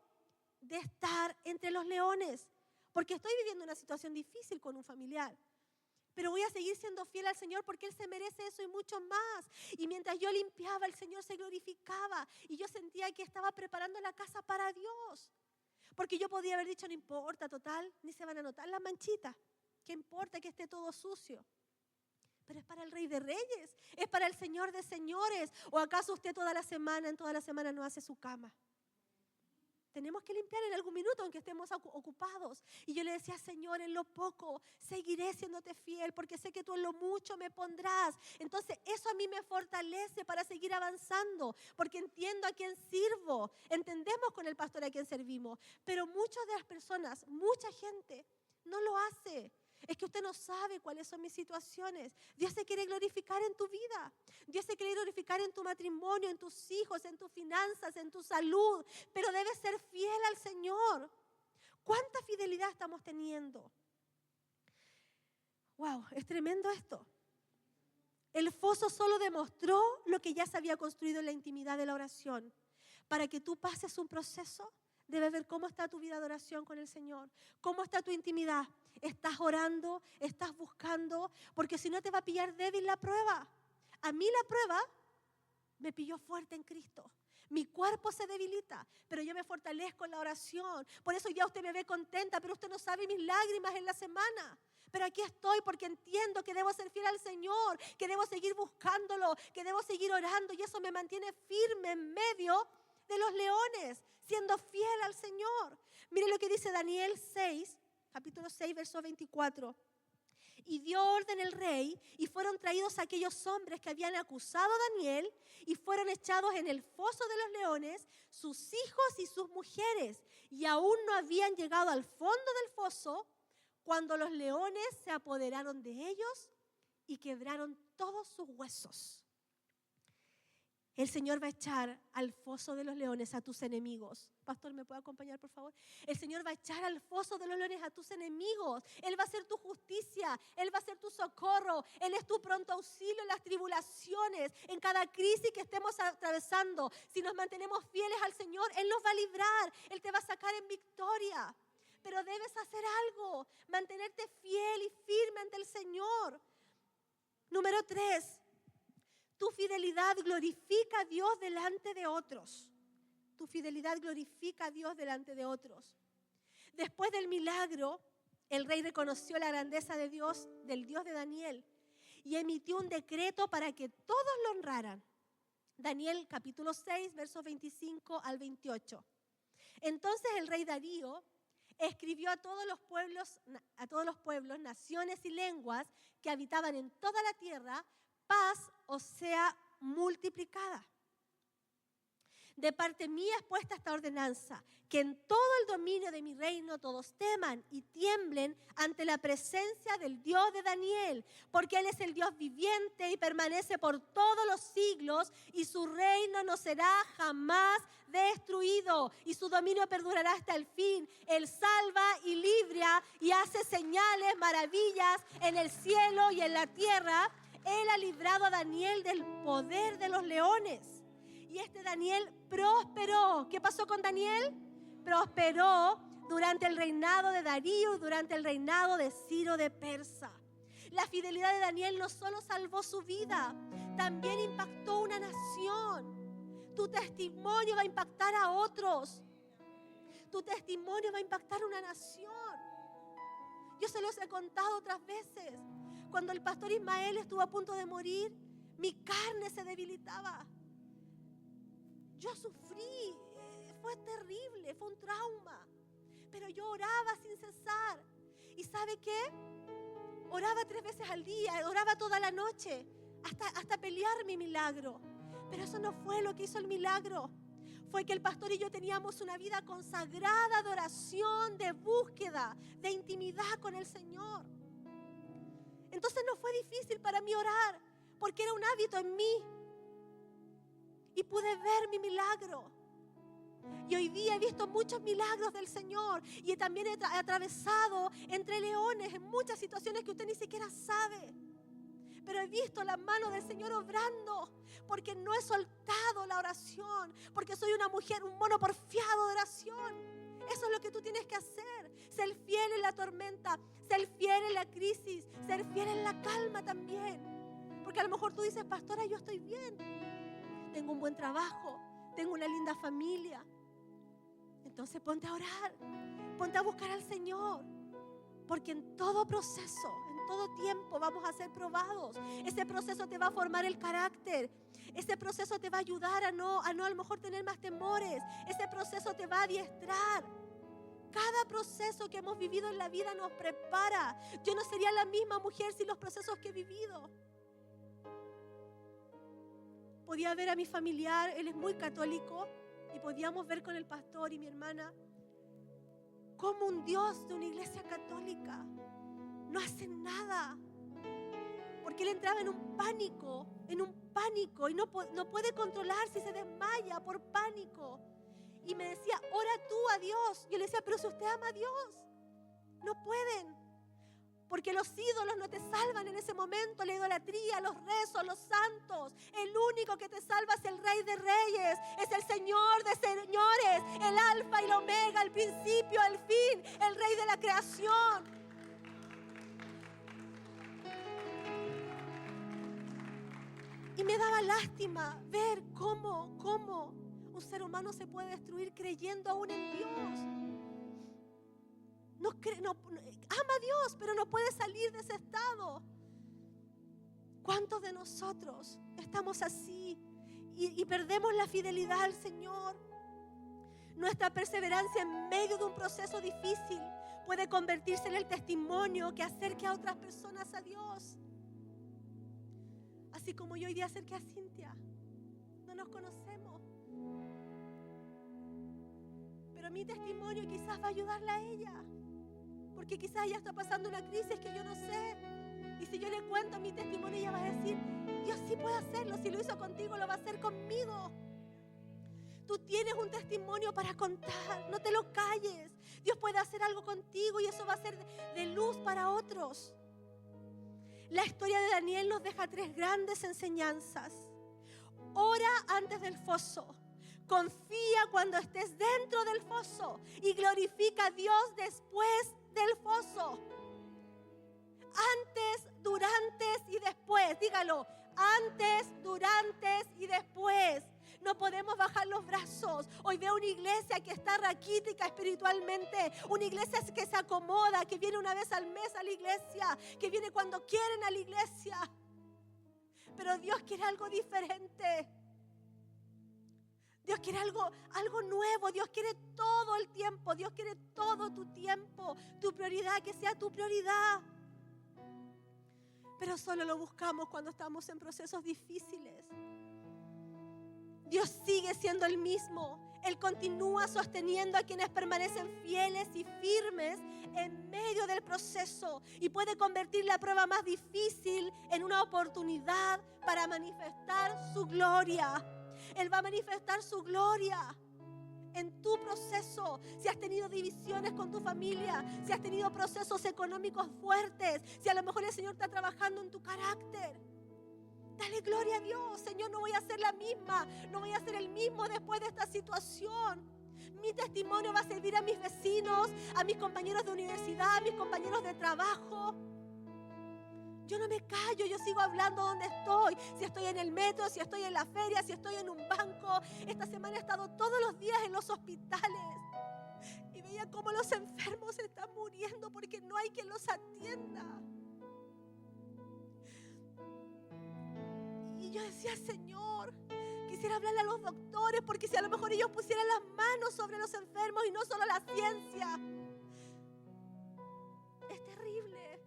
de estar entre los leones, porque estoy viviendo una situación difícil con un familiar. Pero voy a seguir siendo fiel al Señor porque Él se merece eso y mucho más. Y mientras yo limpiaba, el Señor se glorificaba. Y yo sentía que estaba preparando la casa para Dios. Porque yo podía haber dicho, no importa, total, ni se van a notar las manchitas. ¿Qué importa que esté todo sucio? Pero es para el Rey de Reyes, es para el Señor de Señores. ¿O acaso usted en toda la semana no hace su cama? Tenemos que limpiar en algún minuto, aunque estemos ocupados. Y yo le decía, Señor, en lo poco seguiré siéndote fiel, porque sé que tú en lo mucho me pondrás. Entonces, eso a mí me fortalece para seguir avanzando, porque entiendo a quién sirvo. Entendemos con el pastor a quién servimos. Pero muchas de las personas, mucha gente, no lo hace. Es que usted no sabe cuáles son mis situaciones. Dios se quiere glorificar en tu vida. Dios se quiere glorificar en tu matrimonio, en tus hijos, en tus finanzas, en tu salud. Pero debes ser fiel al Señor. ¿Cuánta fidelidad estamos teniendo? Wow, es tremendo esto. El foso solo demostró lo que ya se había construido en la intimidad de la oración. Para que tú pases un proceso, debes ver cómo está tu vida de oración con el Señor. ¿Cómo está tu intimidad? ¿Estás orando? ¿Estás buscando? Porque si no te va a pillar débil la prueba. A mí la prueba me pilló fuerte en Cristo. Mi cuerpo se debilita, pero yo me fortalezco en la oración. Por eso ya usted me ve contenta, pero usted no sabe mis lágrimas en la semana. Pero aquí estoy porque entiendo que debo ser fiel al Señor, que debo seguir buscándolo, que debo seguir orando. Y eso me mantiene firme en medio de los leones, siendo fiel al Señor. Mire lo que dice Daniel 6, capítulo 6, verso 24. Y dio orden el rey, y fueron traídos aquellos hombres que habían acusado a Daniel, y fueron echados en el foso de los leones, sus hijos y sus mujeres, y aún no habían llegado al fondo del foso, cuando los leones se apoderaron de ellos y quebraron todos sus huesos. El Señor va a echar al foso de los leones a tus enemigos. Pastor, ¿me puede acompañar, por favor? El Señor va a echar al foso de los leones a tus enemigos. Él va a ser tu justicia. Él va a ser tu socorro. Él es tu pronto auxilio en las tribulaciones, en cada crisis que estemos atravesando. Si nos mantenemos fieles al Señor, Él nos va a librar. Él te va a sacar en victoria. Pero debes hacer algo. Mantenerte fiel y firme ante el Señor. Número 3. Tu fidelidad glorifica a Dios delante de otros. Tu fidelidad glorifica a Dios delante de otros. Después del milagro, el rey reconoció la grandeza de Dios, del Dios de Daniel, y emitió un decreto para que todos lo honraran. Daniel capítulo 6, versos 25 al 28. Entonces el rey Darío escribió a todos los pueblos, naciones y lenguas que habitaban en toda la tierra, paz os sea multiplicada. De parte mía es puesta esta ordenanza, que en todo el dominio de mi reino todos teman y tiemblen ante la presencia del Dios de Daniel, porque Él es el Dios viviente y permanece por todos los siglos, y su reino no será jamás destruido, y su dominio perdurará hasta el fin. Él salva y libra y hace señales, maravillas en el cielo y en la tierra. Él ha librado a Daniel del poder de los leones. Y este Daniel prosperó. ¿Qué pasó con Daniel? Prosperó durante el reinado de Darío y durante el reinado de Ciro de Persa. La fidelidad de Daniel no solo salvó su vida, también impactó una nación. Tu testimonio va a impactar a otros. Tu testimonio va a impactar una nación. Yo se los he contado otras veces. Cuando el pastor Ismael estuvo a punto de morir, mi carne se debilitaba. Yo sufrí, fue terrible, fue un trauma. Pero yo oraba sin cesar. ¿Y sabe qué? Oraba 3 veces al día, oraba toda la noche, hasta pelear mi milagro. Pero eso no fue lo que hizo el milagro. Fue que el pastor y yo teníamos una vida consagrada de oración, de búsqueda, de intimidad con el Señor. Entonces no fue difícil para mí orar, porque era un hábito en mí. Y pude ver mi milagro. Y hoy día he visto muchos milagros del Señor. Y también he atravesado entre leones en muchas situaciones que usted ni siquiera sabe. Pero he visto la mano del Señor obrando. Porque no he soltado la oración. Porque soy una mujer, un mono porfiado de oración. Eso es lo que tú tienes que hacer. Ser fiel en la tormenta. Ser fiel en la crisis. Ser fiel en la calma también. Porque a lo mejor tú dices, pastora, yo estoy bien. Tengo un buen trabajo, tengo una linda familia. Entonces ponte a orar, ponte a buscar al Señor. Porque en todo proceso, en todo tiempo vamos a ser probados. Ese proceso te va a formar el carácter. Ese proceso te va a ayudar a no a lo mejor tener más temores. Ese proceso te va a adiestrar. Cada proceso que hemos vivido en la vida nos prepara. Yo no sería la misma mujer sin los procesos que he vivido. Podía ver a mi familiar, él es muy católico, y podíamos ver con el pastor y mi hermana cómo un Dios de una iglesia católica no hace nada. Porque él entraba en un pánico y no puede controlar si se desmaya por pánico. Y me decía, ora tú a Dios. Yo le decía, pero si usted ama a Dios, no pueden. Porque los ídolos no te salvan en ese momento, la idolatría, los rezos, los santos. El único que te salva es el Rey de Reyes, es el Señor de señores, el Alfa y el Omega, el principio, el fin, el Rey de la creación. Y me daba lástima ver cómo un ser humano se puede destruir creyendo aún en Dios. Ama a Dios, pero no puede salir de ese estado. ¿Cuántos de nosotros estamos así y perdemos la fidelidad al Señor? Nuestra perseverancia en medio de un proceso difícil puede convertirse en el testimonio que acerque a otras personas a Dios. Así como yo hoy día acerqué a Cintia. No nos conocemos. Pero mi testimonio quizás va a ayudarla a ella. Porque quizás ella está pasando una crisis que yo no sé. Y si yo le cuento mi testimonio, ella va a decir, Dios sí puede hacerlo. Si lo hizo contigo, lo va a hacer conmigo. Tú tienes un testimonio para contar. No te lo calles. Dios puede hacer algo contigo y eso va a ser de luz para otros. La historia de Daniel nos deja 3 grandes enseñanzas. Ora antes del foso. Confía cuando estés dentro del foso. Y glorifica a Dios después del foso. Antes, durante y después. Dígalo. Antes, durante y después. No podemos bajar los brazos. Hoy veo una iglesia que está raquítica espiritualmente. Una iglesia que se acomoda, que viene una vez al mes a la iglesia, que viene cuando quieren a la iglesia. Pero Dios quiere algo diferente. Dios quiere algo nuevo. Dios quiere todo el tiempo. Dios quiere todo tu tiempo. Tu prioridad, que sea tu prioridad. Pero solo lo buscamos cuando estamos en procesos difíciles. Dios sigue siendo el mismo. Él continúa sosteniendo a quienes permanecen fieles y firmes en medio del proceso y puede convertir la prueba más difícil en una oportunidad para manifestar su gloria. Él va a manifestar su gloria en tu proceso. Si has tenido divisiones con tu familia, si has tenido procesos económicos fuertes, si a lo mejor el Señor está trabajando en tu carácter, dale gloria a Dios. Señor, no voy a ser la misma, no voy a ser el mismo después de esta situación. Mi testimonio va a servir a mis vecinos, a mis compañeros de universidad, a mis compañeros de trabajo. Yo no me callo, yo sigo hablando donde estoy. Si estoy en el metro, si estoy en la feria, si estoy en un banco. Esta semana he estado todos los días en los hospitales y veía cómo los enfermos están muriendo porque no hay quien los atienda. Y yo decía, Señor, quisiera hablarle a los doctores, porque si a lo mejor ellos pusieran las manos sobre los enfermos y no solo la ciencia. Es terrible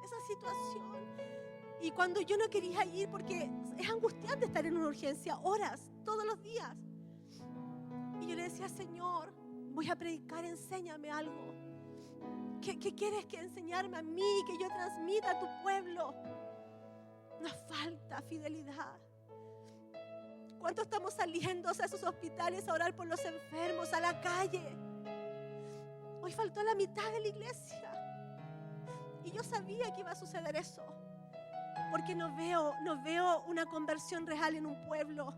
esa situación. Y cuando yo no quería ir, porque es angustiante estar en una urgencia, horas, todos los días. Y yo le decía, Señor, voy a predicar, enséñame algo. ¿Qué quieres que enseñarme a mí, que yo transmita a tu pueblo? Nos falta fidelidad. ¿Cuánto estamos saliendo a esos hospitales a orar por los enfermos, a la calle? Hoy faltó la mitad de la iglesia. Y yo sabía que iba a suceder eso. Porque no veo una conversión real en un pueblo.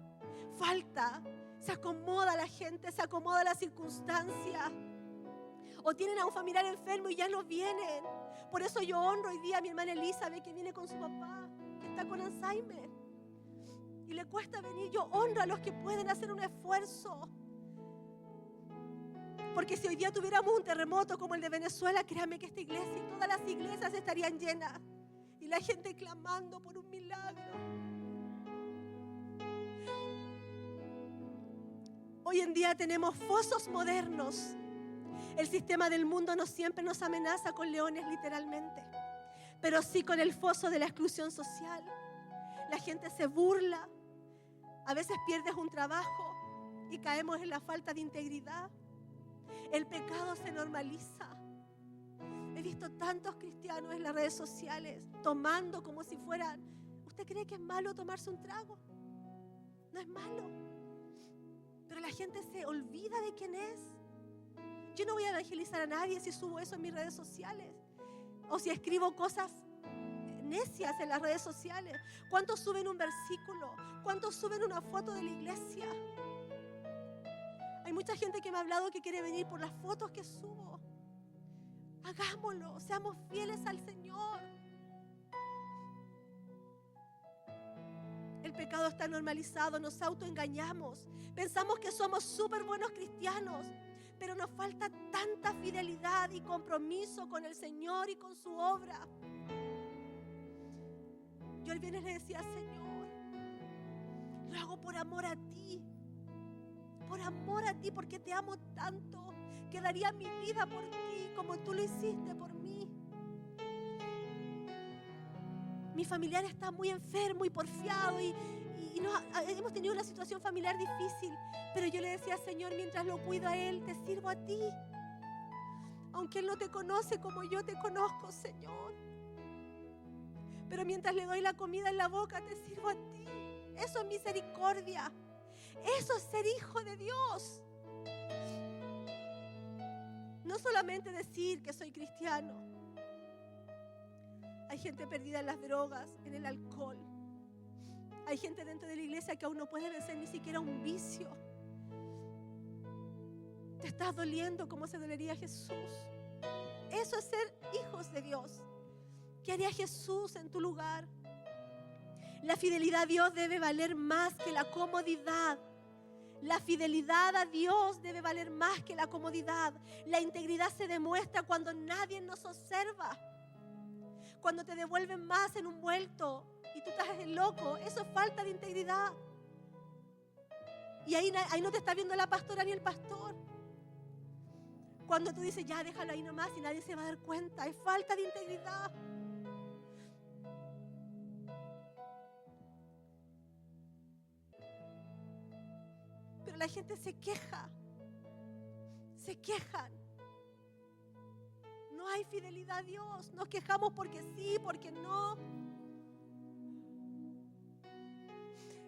Falta. Se acomoda la gente, se acomoda la circunstancia. O tienen a un familiar enfermo y ya no vienen. Por eso yo honro hoy día a mi hermana Elizabeth, que viene con su papá, que está con Alzheimer. Y le cuesta venir. Yo honro a los que pueden hacer un esfuerzo. Porque si hoy día tuviéramos un terremoto como el de Venezuela, créanme que esta iglesia y todas las iglesias estarían llenas. Y la gente clamando por un milagro. Hoy en día tenemos fosos modernos. El sistema del mundo no siempre nos amenaza con leones literalmente, pero sí con el foso de la exclusión social. La gente se burla. A veces pierdes un trabajo y caemos en la falta de integridad. El pecado se normaliza. He visto tantos cristianos en las redes sociales tomando como si fueran... ¿Usted cree que es malo tomarse un trago? No es malo. Pero la gente se olvida de quién es. Yo no voy a evangelizar a nadie si subo eso en mis redes sociales. O si escribo cosas necias en las redes sociales. ¿Cuántos suben un versículo? ¿Cuántos suben una foto de la iglesia? Hay mucha gente que me ha hablado que quiere venir por las fotos que subo. Hagámoslo, seamos fieles al Señor. El pecado está normalizado, nos autoengañamos. Pensamos que somos súper buenos cristianos, pero nos falta tanta fidelidad y compromiso con el Señor y con su obra. Yo el viernes le decía, Señor, lo hago por amor a ti. Por amor a ti, porque te amo tanto, que daría mi vida por ti, como tú lo hiciste por mí. Mi familiar está muy enfermo y porfiado y hemos tenido una situación familiar difícil, pero yo le decía, Señor, mientras lo cuido a él, te sirvo a ti. Aunque él no te conoce como yo te conozco, Señor. Pero mientras le doy la comida en la boca, te sirvo a ti. Eso es misericordia. Eso es ser hijo de Dios. No solamente decir que soy cristiano. Hay gente perdida en las drogas, en el alcohol. Hay gente dentro de la iglesia que aún no puede vencer ni siquiera un vicio. Te estás doliendo como se dolería Jesús. Eso es ser hijos de Dios. ¿Qué haría Jesús en tu lugar? La fidelidad a Dios debe valer más que la comodidad. La fidelidad a Dios debe valer más que la comodidad. La integridad se demuestra cuando nadie nos observa. Cuando te devuelven más en un vuelto y tú estás loco, eso es falta de integridad. Y ahí no te está viendo la pastora ni el pastor. Cuando tú dices, ya déjalo ahí nomás y nadie se va a dar cuenta, es falta de integridad. la gente se queja. Se quejan. No hay fidelidad a Dios. Nos quejamos porque sí, porque no.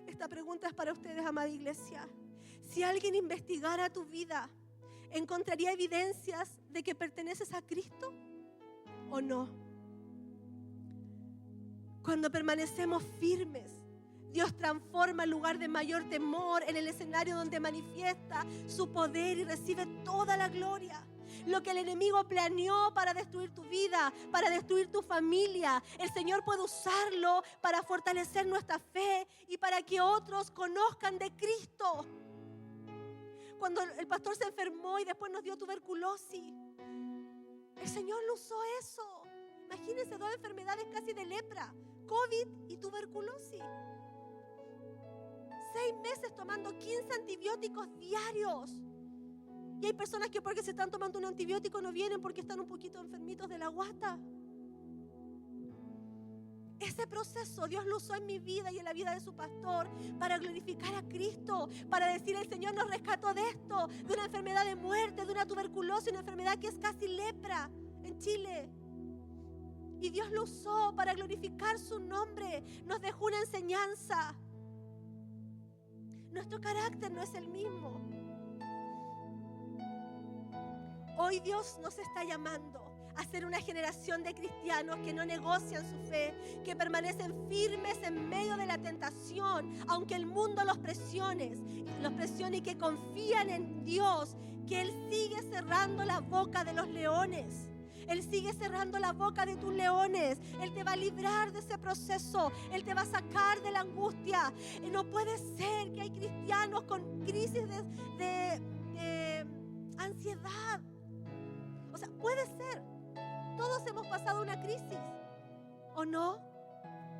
Esta pregunta es para ustedes, amada iglesia. Si alguien investigara tu vida, ¿encontraría evidencias de que perteneces a Cristo o no? Cuando permanecemos firmes, Dios transforma el lugar de mayor temor en el escenario donde manifiesta su poder y recibe toda la gloria. Lo que el enemigo planeó para destruir tu vida, para destruir tu familia, el Señor puede usarlo para fortalecer nuestra fe y para que otros conozcan de Cristo. Cuando el pastor se enfermó y después nos dio tuberculosis, el Señor lo usó eso. Imagínense 2 enfermedades casi de lepra, COVID y tuberculosis. 6 meses tomando 15 antibióticos diarios. Y hay personas que porque se están tomando un antibiótico no vienen porque están un poquito enfermitos de la guata. Ese proceso Dios lo usó en mi vida y en la vida de su pastor para glorificar a Cristo, para decir el Señor nos rescató de esto, de una enfermedad de muerte, de una tuberculosis, una enfermedad que es casi lepra en Chile. Y Dios lo usó para glorificar su nombre, nos dejó una enseñanza. Nuestro carácter no es el mismo. Hoy Dios nos está llamando a ser una generación de cristianos que no negocian su fe, que permanecen firmes en medio de la tentación, aunque el mundo los presione y que confían en Dios, que Él sigue cerrando la boca de los leones. Él sigue cerrando la boca de tus leones. Él te va a librar de ese proceso. Él te va a sacar de la angustia. Y no puede ser que hay cristianos con crisis de ansiedad. O sea, puede ser. Todos hemos pasado una crisis, ¿o no?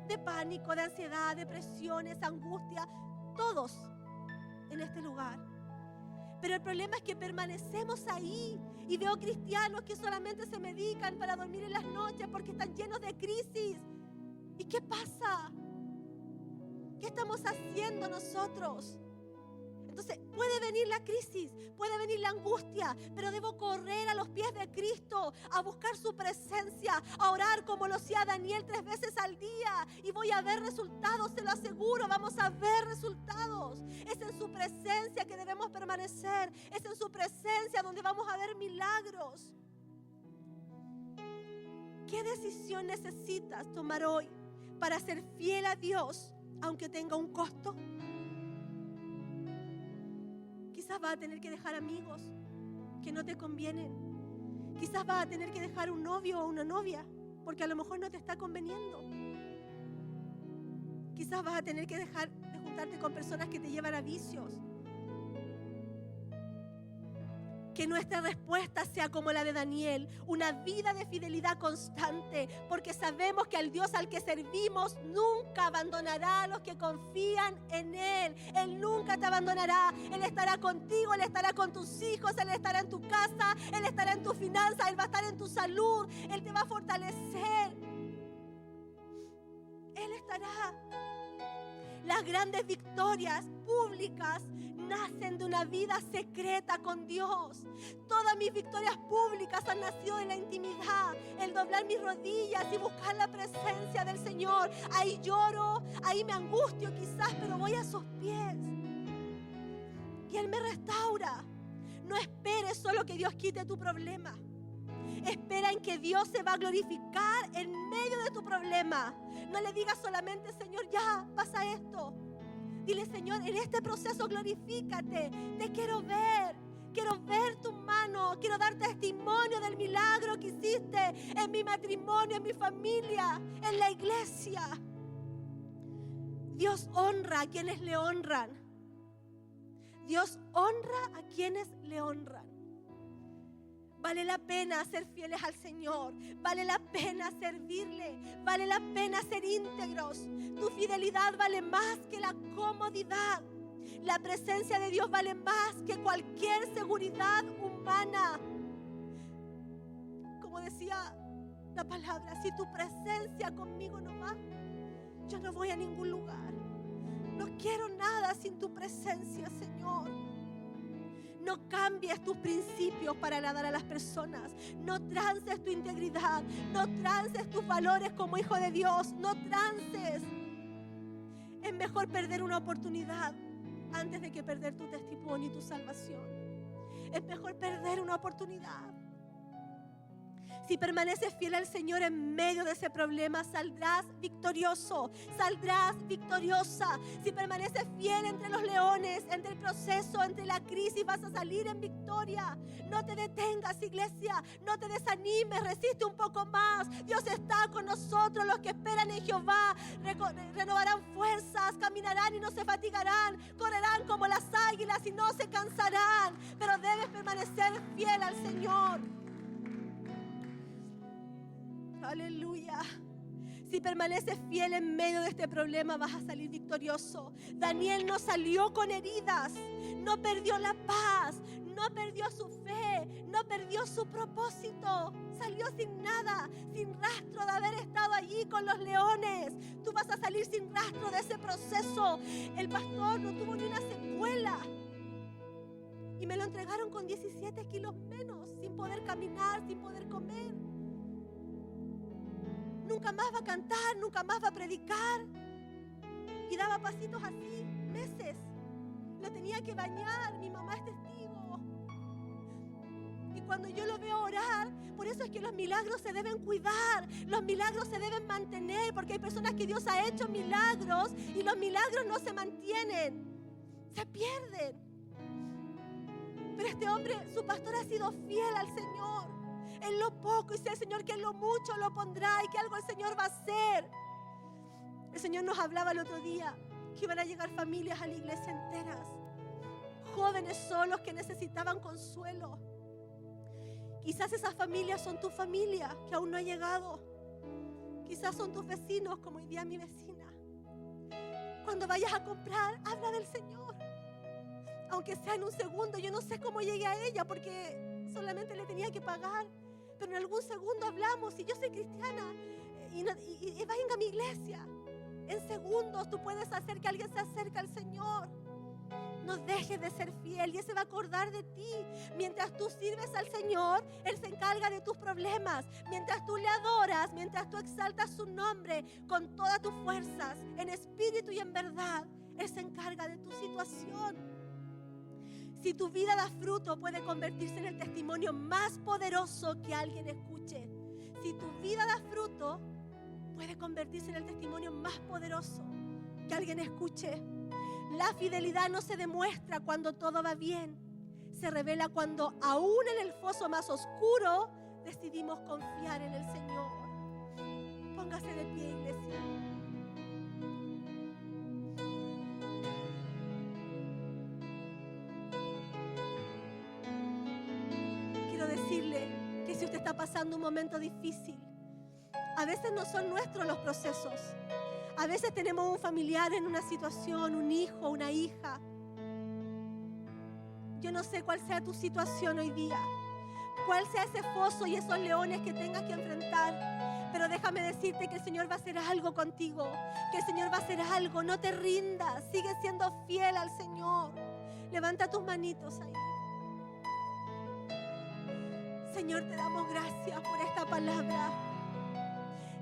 De pánico, de ansiedad, depresiones, angustia. Todos en este lugar. Pero el problema es que permanecemos ahí. Y veo cristianos que solamente se medican para dormir en las noches porque están llenos de crisis. ¿Y qué pasa? ¿Qué estamos haciendo nosotros? Entonces puede venir la crisis, puede venir la angustia, pero debo correr a los pies de Cristo, a buscar su presencia, a orar como lo hacía Daniel 3 veces al día. Y voy a ver resultados, se lo aseguro, vamos a ver resultados. Es en su presencia que debemos permanecer, es en su presencia donde vamos a ver milagros. ¿Qué decisión necesitas tomar hoy para ser fiel a Dios, aunque tenga un costo? Quizás vas a tener que dejar amigos que no te convienen. Quizás vas a tener que dejar un novio o una novia porque a lo mejor no te está conveniendo. Quizás vas a tener que dejar de juntarte con personas que te llevan a vicios. Que nuestra respuesta sea como la de Daniel, una vida de fidelidad constante, porque sabemos que al Dios al que servimos nunca abandonará a los que confían en Él. Él nunca te abandonará. Él estará contigo, Él estará con tus hijos, Él estará en tu casa, Él estará en tu finanza, Él va a estar en tu salud, Él te va a fortalecer. Él estará. Las grandes victorias públicas nacen de una vida secreta con Dios. Todas mis victorias públicas han nacido de la intimidad, el doblar mis rodillas y buscar la presencia del Señor. Ahí lloro, ahí me angustio quizás, pero voy a sus pies. Y Él me restaura. No esperes solo que Dios quite tu problema. Espera en que Dios se va a glorificar en medio de tu problema. No le digas solamente, Señor, ya pasa esto. Dile, Señor, en este proceso glorifícate. Te quiero ver tu mano. Quiero dar testimonio del milagro que hiciste en mi matrimonio, en mi familia, en la iglesia. Dios honra a quienes le honran. Dios honra a quienes le honran. Vale la pena ser fieles al Señor. Vale la pena servirle. Vale la pena ser íntegros. Tu fidelidad vale más que la comodidad. La presencia de Dios vale más que cualquier seguridad humana. Como decía la palabra, si tu presencia conmigo no va, yo no voy a ningún lugar. No quiero nada sin tu presencia, Señor. No cambies tus principios para agradar a las personas. No trances tu integridad. No trances tus valores como hijo de Dios. No trances. Es mejor perder una oportunidad antes de que perder tu testimonio y tu salvación. Es mejor perder una oportunidad. Si permaneces fiel al Señor en medio de ese problema, saldrás victorioso, saldrás victoriosa. Si permaneces fiel entre los leones, entre el proceso, entre la crisis, vas a salir en victoria. No te detengas, iglesia, no te desanimes, resiste un poco más. Dios está con nosotros, los que esperan en Jehová renovarán fuerzas, caminarán y no se fatigarán, correrán como las águilas y no se cansarán. Pero debes permanecer fiel al Señor. Aleluya. Si permaneces fiel en medio de este problema, vas a salir victorioso. Daniel no salió con heridas, no perdió la paz, no perdió su fe, no perdió su propósito. Salió sin nada, sin rastro de haber estado allí con los leones. Tú vas a salir sin rastro de ese proceso. El pastor no tuvo ni una secuela. Y me lo entregaron con 17 kilos menos, sin poder caminar, sin poder comer. Nunca más va a cantar, nunca más va a predicar. Y daba pasitos así, meses. Lo tenía que bañar, mi mamá es testigo. Y cuando yo lo veo orar, por eso es que los milagros se deben cuidar, los milagros se deben mantener, porque hay personas que Dios ha hecho milagros y los milagros no se mantienen, se pierden. Pero este hombre, su pastor, ha sido fiel al Señor. En lo poco, y sea el Señor que en lo mucho lo pondrá y que algo el Señor va a hacer. El Señor nos hablaba el otro día que iban a llegar familias a la iglesia enteras, jóvenes solos que necesitaban consuelo. Quizás esas familias son tu familia que aún no ha llegado. Quizás son tus vecinos, como hoy día mi vecina. Cuando vayas a comprar, habla del Señor. Aunque sea en un segundo, yo no sé cómo llegué a ella porque solamente le tenía que pagar. Pero en algún segundo hablamos y yo soy cristiana y venga a mi iglesia. En segundos tú puedes hacer que alguien se acerque al Señor. No dejes de ser fiel y Él se va a acordar de ti. Mientras tú sirves al Señor, Él se encarga de tus problemas. Mientras tú le adoras, mientras tú exaltas su nombre con todas tus fuerzas, en espíritu y en verdad, Él se encarga de tu situación. Si tu vida da fruto, puede convertirse en el testimonio más poderoso que alguien escuche. Si tu vida da fruto, puede convertirse en el testimonio más poderoso que alguien escuche. La fidelidad no se demuestra cuando todo va bien. Se revela cuando, aún en el foso más oscuro, decidimos confiar en el Señor. Póngase de pie, iglesia. Decirle que si usted está pasando un momento difícil, a veces no son nuestros los procesos. A veces tenemos un familiar en una situación, un hijo, una hija. Yo no sé cuál sea tu situación hoy día, cuál sea ese foso y esos leones que tengas que enfrentar. Pero déjame decirte que el Señor va a hacer algo contigo, que el Señor va a hacer algo. No te rindas, sigue siendo fiel al Señor. Levanta tus manitos ahí. Señor, te damos gracias por esta palabra.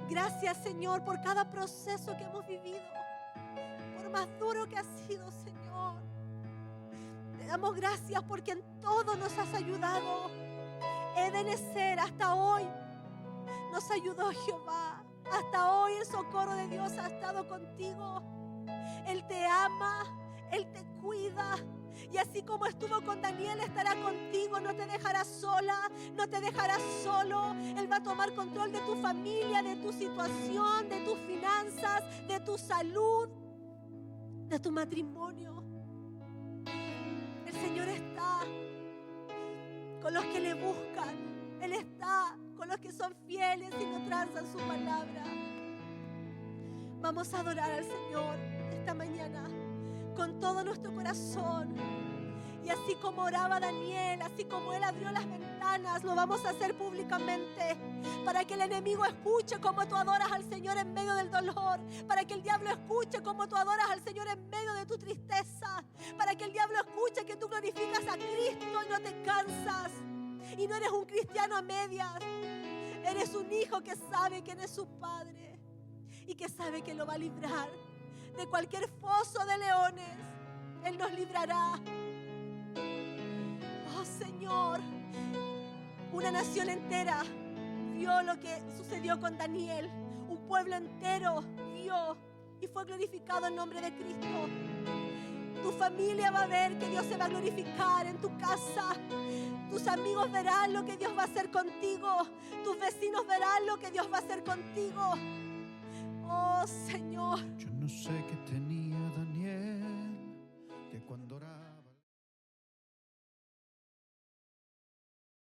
Gracias, Señor, por cada proceso que hemos vivido, por más duro que ha sido, Señor. Te damos gracias porque en todo nos has ayudado. Ebenecer, hasta hoy nos ayudó Jehová. Hasta hoy el socorro de Dios ha estado contigo. Él te ama, Él te cuida. Y así como estuvo con Daniel, estará contigo. No te dejará sola, no te dejará solo. Él va a tomar control de tu familia, de tu situación, de tus finanzas, de tu salud, de tu matrimonio. El Señor está con los que le buscan. Él está con los que son fieles y no transan su palabra. Vamos a adorar al Señor esta mañana con todo nuestro corazón. Y así como oraba Daniel, así como Él abrió las ventanas, lo vamos a hacer públicamente, para que el enemigo escuche cómo tú adoras al Señor en medio del dolor, para que el diablo escuche cómo tú adoras al Señor en medio de tu tristeza, para que el diablo escuche que tú glorificas a Cristo y no te cansas, y no eres un cristiano a medias. Eres un hijo que sabe quién es su padre y que sabe que lo va a librar de cualquier foso de leones. Él nos librará. Oh Señor, una nación entera vio lo que sucedió con Daniel. Un pueblo entero vio y fue glorificado en nombre de Cristo. Tu familia va a ver que Dios se va a glorificar en tu casa. Tus amigos verán lo que Dios va a hacer contigo. Tus vecinos verán lo que Dios va a hacer contigo. Oh Señor,